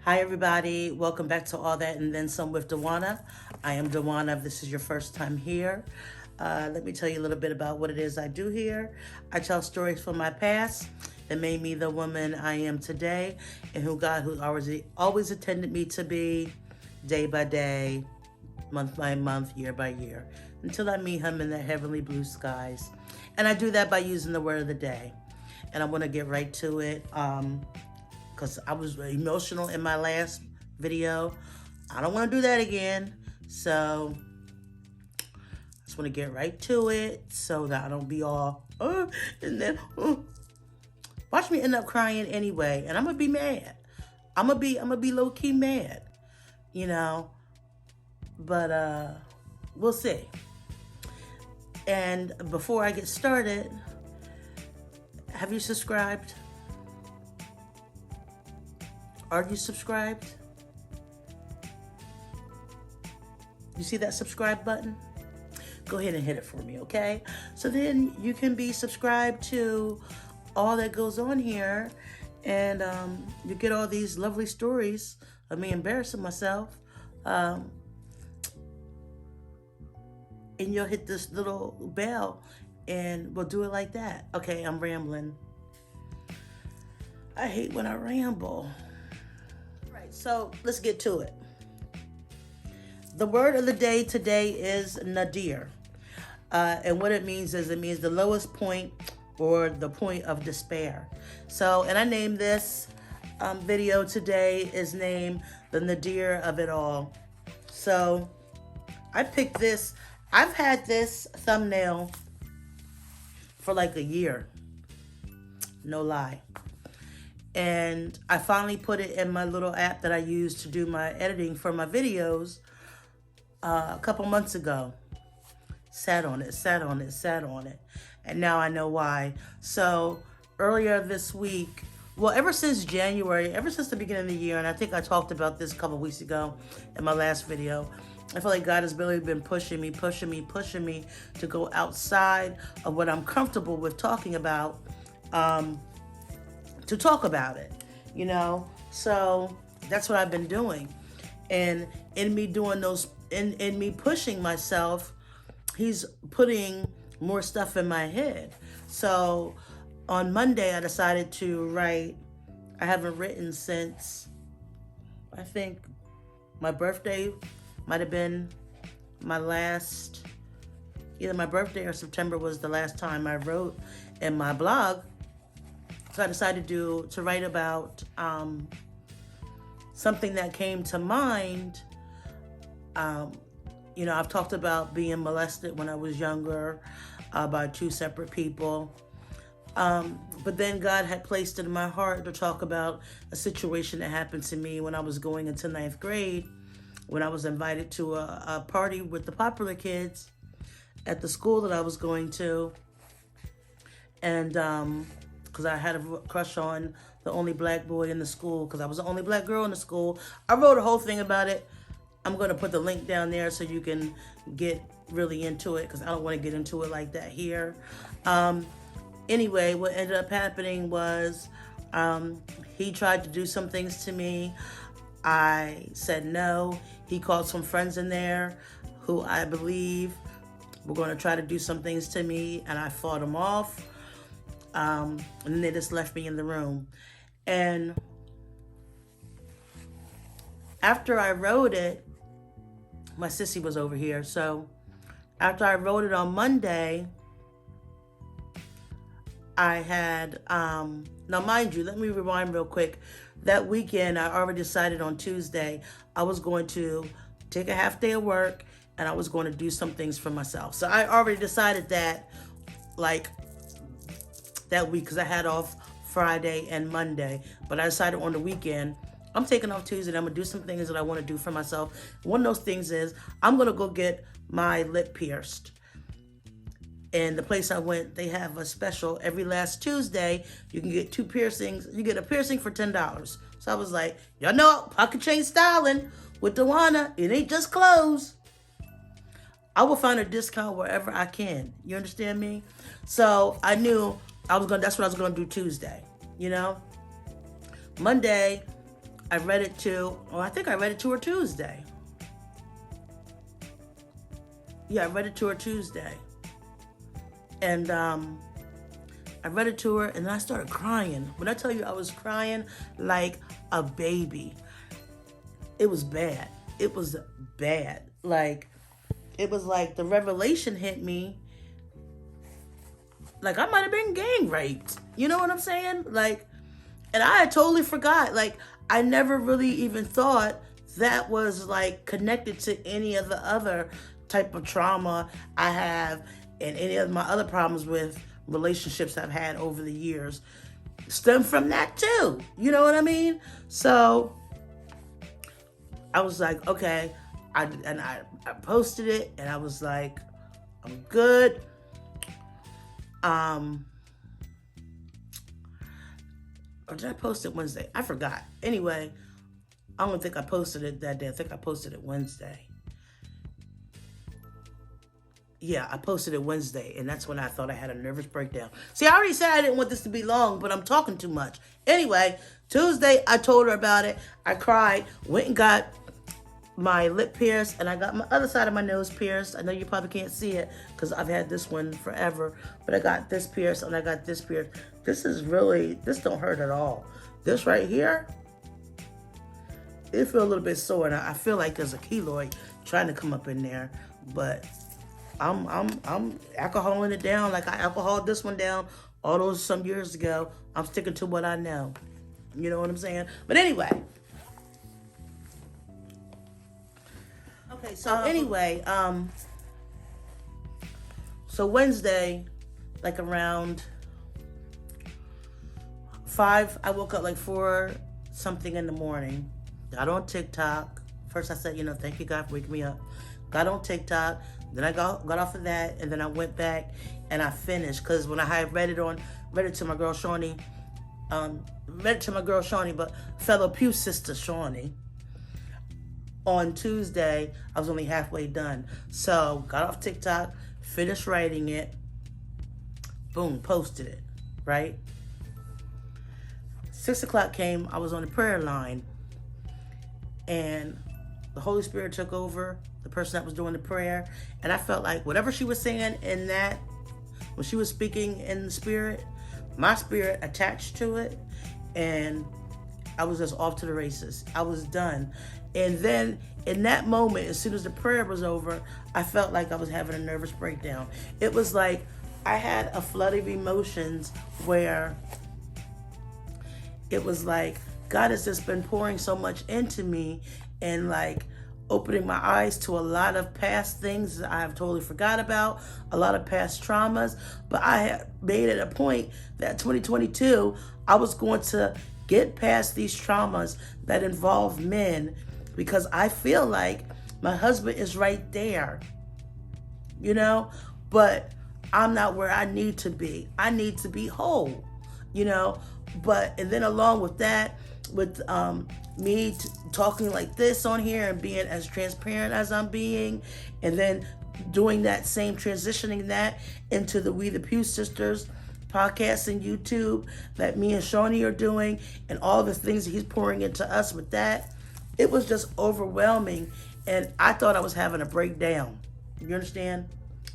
Hi, everybody. Welcome back to All That and Then Some with Dawana. I am Dawana. If this is your first time here, let me tell you a little bit about what it is I do here. I tell stories from my past that made me the woman I am today, and who God who always intended me to be, day by day, month by month, year by year, until I meet him in the heavenly blue skies. And I do that by using the word of the day. And I want to get right to it. Because I was emotional in my last video. I don't want to do that again. So I just want to get right to it so that I don't be all, and then, watch me end up crying anyway. And I'm going to be mad. I'm going to be low key mad, you know, but, we'll see. And before I get started, have you subscribed? Are you subscribed? You see that subscribe button? Go ahead and hit it for me, okay? So then you can be subscribed to all that goes on here, and you get all these lovely stories of me embarrassing myself. And you'll hit this little bell, and we'll do it like that. Okay, I'm rambling. I hate when I ramble. So let's get to it. The word of the day today is Nadir. And what it means is it means the lowest point or the point of despair. So, and I named this video today is named the Nadir of it all. So I picked this. I've had this thumbnail for like a year. No lie. And I finally put it in my little app that I use to do my editing for my videos a couple months ago. Sat on it. And now I know why. So earlier this week, well, ever since January, ever since the beginning of the year, and I think I talked about this a couple weeks ago in my last video, I feel like God has really been pushing me to go outside of what I'm comfortable with talking about, to talk about it, you know? So that's what I've been doing. And in me doing those, in me pushing myself, he's putting more stuff in my head. So on Monday, I decided to write. I haven't written since, I think my birthday might have been my last, either my birthday or September was the last time I wrote in my blog. So I decided to write about something that came to mind. You know, I've talked about being molested when I was younger by two separate people. But then God had placed it in my heart to talk about a situation that happened to me when I was going into 9th grade, when I was invited to a party with the popular kids at the school that I was going to. And because I had a crush on the only black boy in the school, because I was the only black girl in the school. I wrote a whole thing about it. I'm going to put the link down there so you can get really into it, because I don't want to get into it like that here. Anyway, what ended up happening was he tried to do some things to me. I said no. He called some friends in there who I believe were going to try to do some things to me, and I fought them off. And then they just left me in the room. And after I wrote it, my sissy was over here. So after I wrote it on Monday, I had, now mind you, let me rewind real quick. That weekend, I already decided on Tuesday, I was going to take a half day of work and I was going to do some things for myself. So I already decided that, like, that week, because I had off Friday and Monday. But I decided on the weekend, I'm taking off Tuesday, and I'm going to do some things that I want to do for myself. One of those things is I'm going to go get my lip pierced. And the place I went, they have a special every last Tuesday. You can get 2 piercings. You get a piercing for $10. So I was like, y'all know, pocket chain styling with Dawana. It ain't just clothes. I will find a discount wherever I can. You understand me? So I knew that's what I was going to do Tuesday, you know? Monday, I read it to, or I think I read it to her Tuesday. Yeah, I read it to her Tuesday. And I read it to her, and then I started crying. When I tell you I was crying like a baby, it was bad. It was bad. Like, it was like the revelation hit me. Like, I might have been gang raped. You know what I'm saying? Like, and I had totally forgot. Like, I never really even thought that was, like, connected to any of the other type of trauma I have and any of my other problems with relationships I've had over the years stem from that too. You know what I mean? So I was like, okay. I posted it, and I was like, I'm good. Or did I post it Wednesday? I forgot. Anyway, I don't think I posted it that day. I think I posted it Wednesday. Yeah, I posted it Wednesday, and that's when I thought I had a nervous breakdown. See, I already said I didn't want this to be long, but I'm talking too much. Anyway, Tuesday, I told her about it. I cried, went and got my lip pierced, and I got my other side of my nose pierced. I know you probably can't see it because I've had this one forever, but I got this pierced and I got this pierced. This don't hurt at all. This right here, it feels a little bit sore, and I feel like there's a keloid trying to come up in there, but I'm alcoholing it down like I alcoholed this one down all those some years ago. I'm sticking to what I know. You know what I'm saying? But anyway. Okay, so anyway, so Wednesday, like around 5, I woke up like 4 something in the morning. Got on TikTok. First I said, thank you God for waking me up. Got on TikTok. Then I got off of that, and then I went back and I finished, because when I had read it to my girl Shawnee, but fellow Pew sister Shawnee, on Tuesday, I was only halfway done. So got off TikTok, finished writing it, boom, posted it, right? 6 o'clock came, I was on the prayer line, and the Holy Spirit took over, the person that was doing the prayer, and I felt like whatever she was saying in that, when she was speaking in the spirit, my spirit attached to it, and I was just off to the races. I was done. And then in that moment, as soon as the prayer was over, I felt like I was having a nervous breakdown. It was like I had a flood of emotions where it was like God has just been pouring so much into me, and like opening my eyes to a lot of past things that I have totally forgot about, a lot of past traumas. But I had made it a point that 2022, I was going to get past these traumas that involve men, because I feel like my husband is right there, but I'm not where I need to be. I need to be whole, and then along with that, with me talking like this on here and being as transparent as I'm being, and then doing that same, transitioning that into the We the Pew Sisters podcast and YouTube that me and Shawnee are doing, and all the things that he's pouring into us with that, it was just overwhelming, and I thought I was having a breakdown. You understand?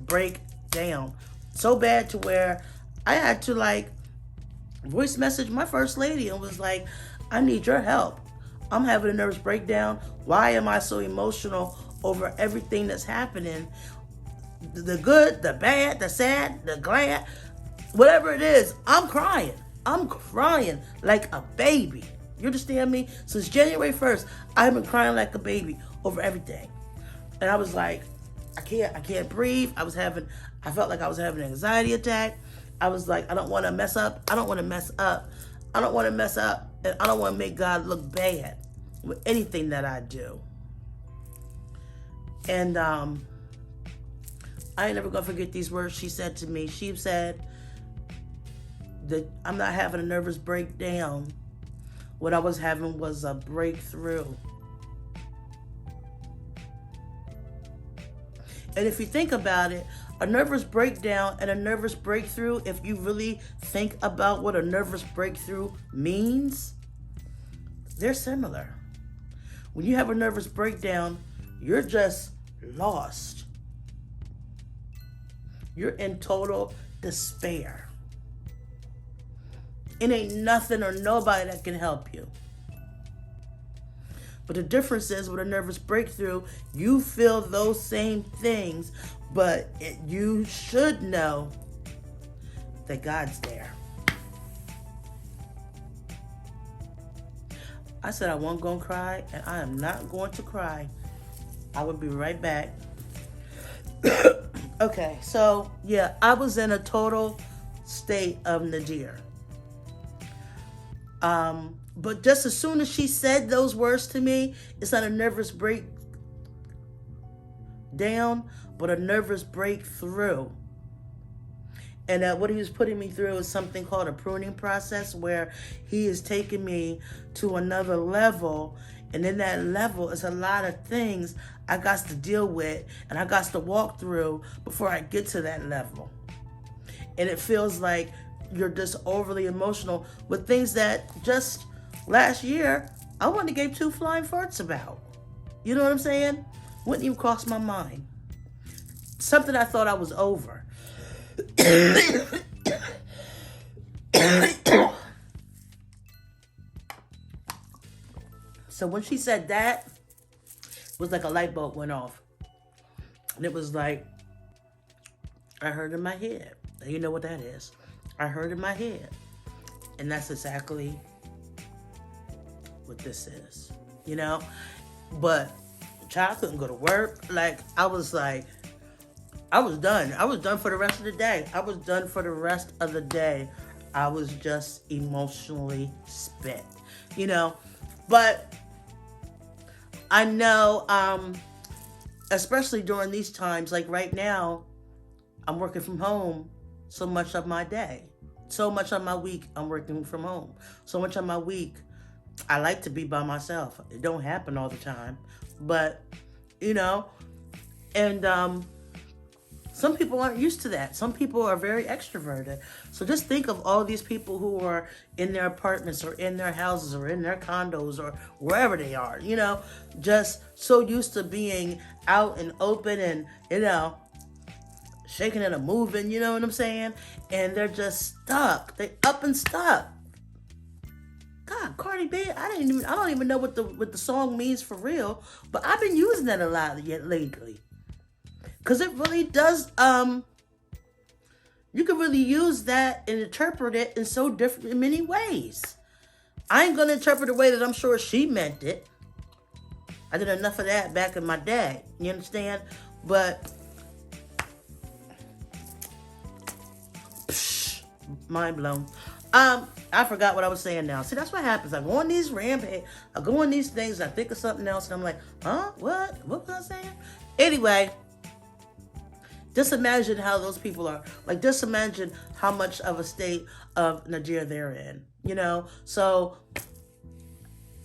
Breakdown. So bad to where I had to like voice message my first lady and was like, I need your help. I'm having a nervous breakdown. Why am I so emotional over everything that's happening? The good, the bad, the sad, the glad, whatever it is, I'm crying. I'm crying like a baby. You understand me? Since January 1st, I've been crying like a baby over everything. And I was like, I can't breathe. I felt like I was having an anxiety attack. I was like, I don't want to mess up. I don't want to mess up. I don't want to mess up. And I don't want to make God look bad with anything that I do. And I ain't never going to forget these words she said to me. She said that I'm not having a nervous breakdown. What I was having was a breakthrough. And if you think about it, a nervous breakdown and a nervous breakthrough, if you really think about what a nervous breakthrough means, They're similar. When you have a nervous breakdown, you're just lost. You're in total despair. It ain't nothing or nobody that can help you. But the difference is with a nervous breakthrough, you feel those same things, but you should know that God's there. I said I wasn't going to cry, and I am not going to cry. I will be right back. Okay, so yeah, I was in a total state of Nadir. But just as soon as she said those words to me, it's not a nervous breakdown, but a nervous breakthrough. And what he was putting me through is something called a pruning process, where he is taking me to another level. And in that level is a lot of things I got to deal with and I got to walk through before I get to that level. And it feels like you're just overly emotional with things that just last year I wouldn't have gave two flying farts about. You know what I'm saying? Wouldn't even cross my mind. Something I thought I was over. So when she said that, it was like a light bulb went off. And it was like, I heard in my head. You know what that is. I heard in my head. And that's exactly what this is. You know? But child couldn't go to work. Like, I was done. I was done for the rest of the day. I was done for the rest of the day. I was just emotionally spent. You know? But I know, especially during these times, like right now, I'm working from home so much of my day. So much of my week, I'm working from home. So much of my week, I like to be by myself. It don't happen all the time. But, you know, and some people aren't used to that. Some people are very extroverted. So just think of all these people who are in their apartments or in their houses or in their condos or wherever they are, you know, just so used to being out and open and, you know, shaking and moving, you know what I'm saying? And they're just stuck. They up and stuck. God, Cardi B, I don't even know what the song means for real, but I've been using that a lot lately. Because it really does, you can really use that and interpret it in so different, in many ways. I ain't going to interpret the way that I'm sure she meant it. I did enough of that back in my day. You understand? But, mind blown. I forgot what I was saying now. See, that's what happens. I go on these rampage, I go on these things, I think of something else, and I'm like, huh? What? What was I saying? Anyway. Just imagine how those people are. Like, just imagine how much of a state of Nadir they're in, you know? So,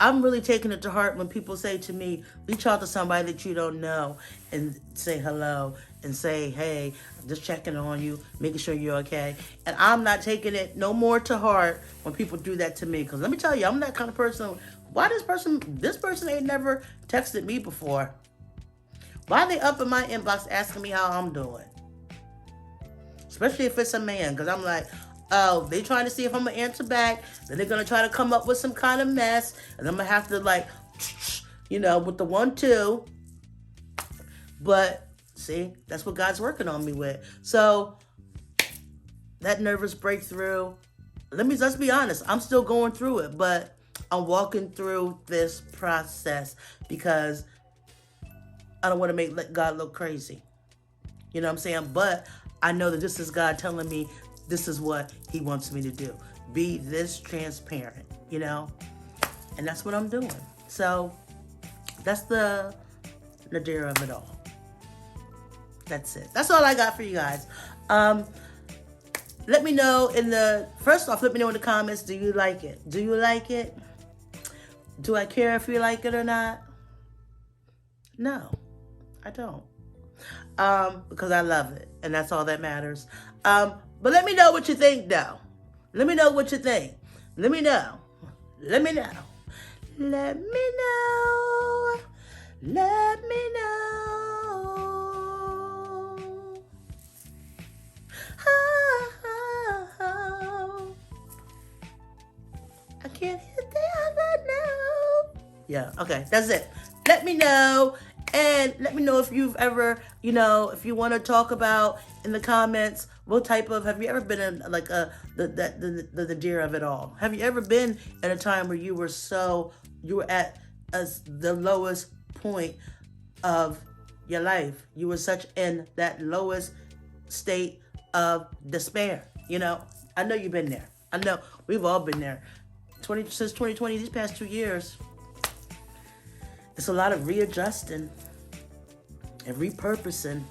I'm really taking it to heart when people say to me, reach out to somebody that you don't know and say hello and say, hey, I'm just checking on you, making sure you're okay. And I'm not taking it no more to heart when people do that to me. Because let me tell you, I'm that kind of person. Why this person ain't never texted me before? Why are they up in my inbox asking me how I'm doing? Especially if it's a man. Because I'm like, oh, they trying to see if I'm going to answer back. Then they're going to try to come up with some kind of mess. And I'm going to have to like, you know, with the 1-2. But, see, that's what God's working on me with. So, that nervous breakthrough, let's be honest. I'm still going through it. But I'm walking through this process because I don't want to make God look crazy. You know what I'm saying? But I know that this is God telling me this is what he wants me to do. Be this transparent, you know? And that's what I'm doing. So that's the Nadir of it all. That's it. That's all I got for you guys. Let me know first off, let me know in the comments, do you like it? Do you like it? Do I care if you like it or not? No. I don't. Because I love it. And that's all that matters. But let me know what you think, though. Let me know what you think. Let me know. Let me know. Let me know. Let me know. Oh, I can't hit the other note. Yeah, okay, that's it. Let me know. And let me know if you've ever, if you want to talk about in the comments, what type of, have you ever been in like the deer of it all? Have you ever been in a time where you were at the lowest point of your life? You were such in that lowest state of despair. I know you've been there. I know we've all been there. Since 2020, these past 2 years, it's a lot of readjusting and repurposing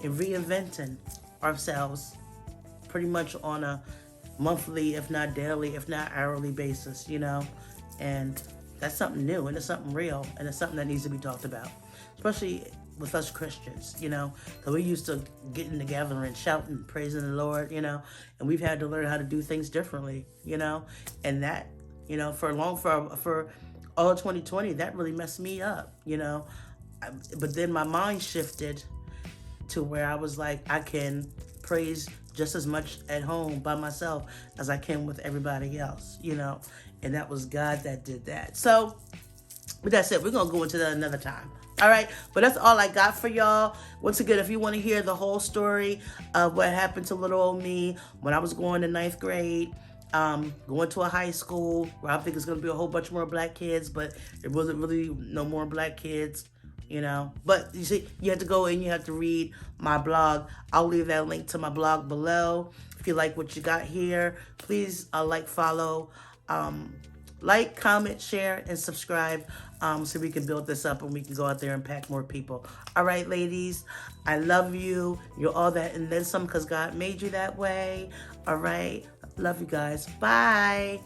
and reinventing ourselves pretty much on a monthly, if not daily, if not hourly basis, and that's something new and it's something real and it's something that needs to be talked about, especially with us Christians, because we're used to getting together and shouting, praising the Lord, and we've had to learn how to do things differently, and that, for all of 2020, that really messed me up, but then my mind shifted to where I was like, I can praise just as much at home by myself as I can with everybody else, and that was God that did that. So, but that's it. We're going to go into that another time. All right. But that's all I got for y'all. Once again, if you want to hear the whole story of what happened to little old me when I was going to 9th grade, going to a high school where I think it's going to be a whole bunch more black kids, but it wasn't really no more black kids, But you see, you have to go and you have to read my blog. I'll leave that link to my blog below. If you like what you got here, please follow, like, comment, share, and subscribe, so we can build this up and we can go out there and pack more people. All right, ladies, I love you. You're all that and then some because God made you that way. All right. Love you guys. Bye.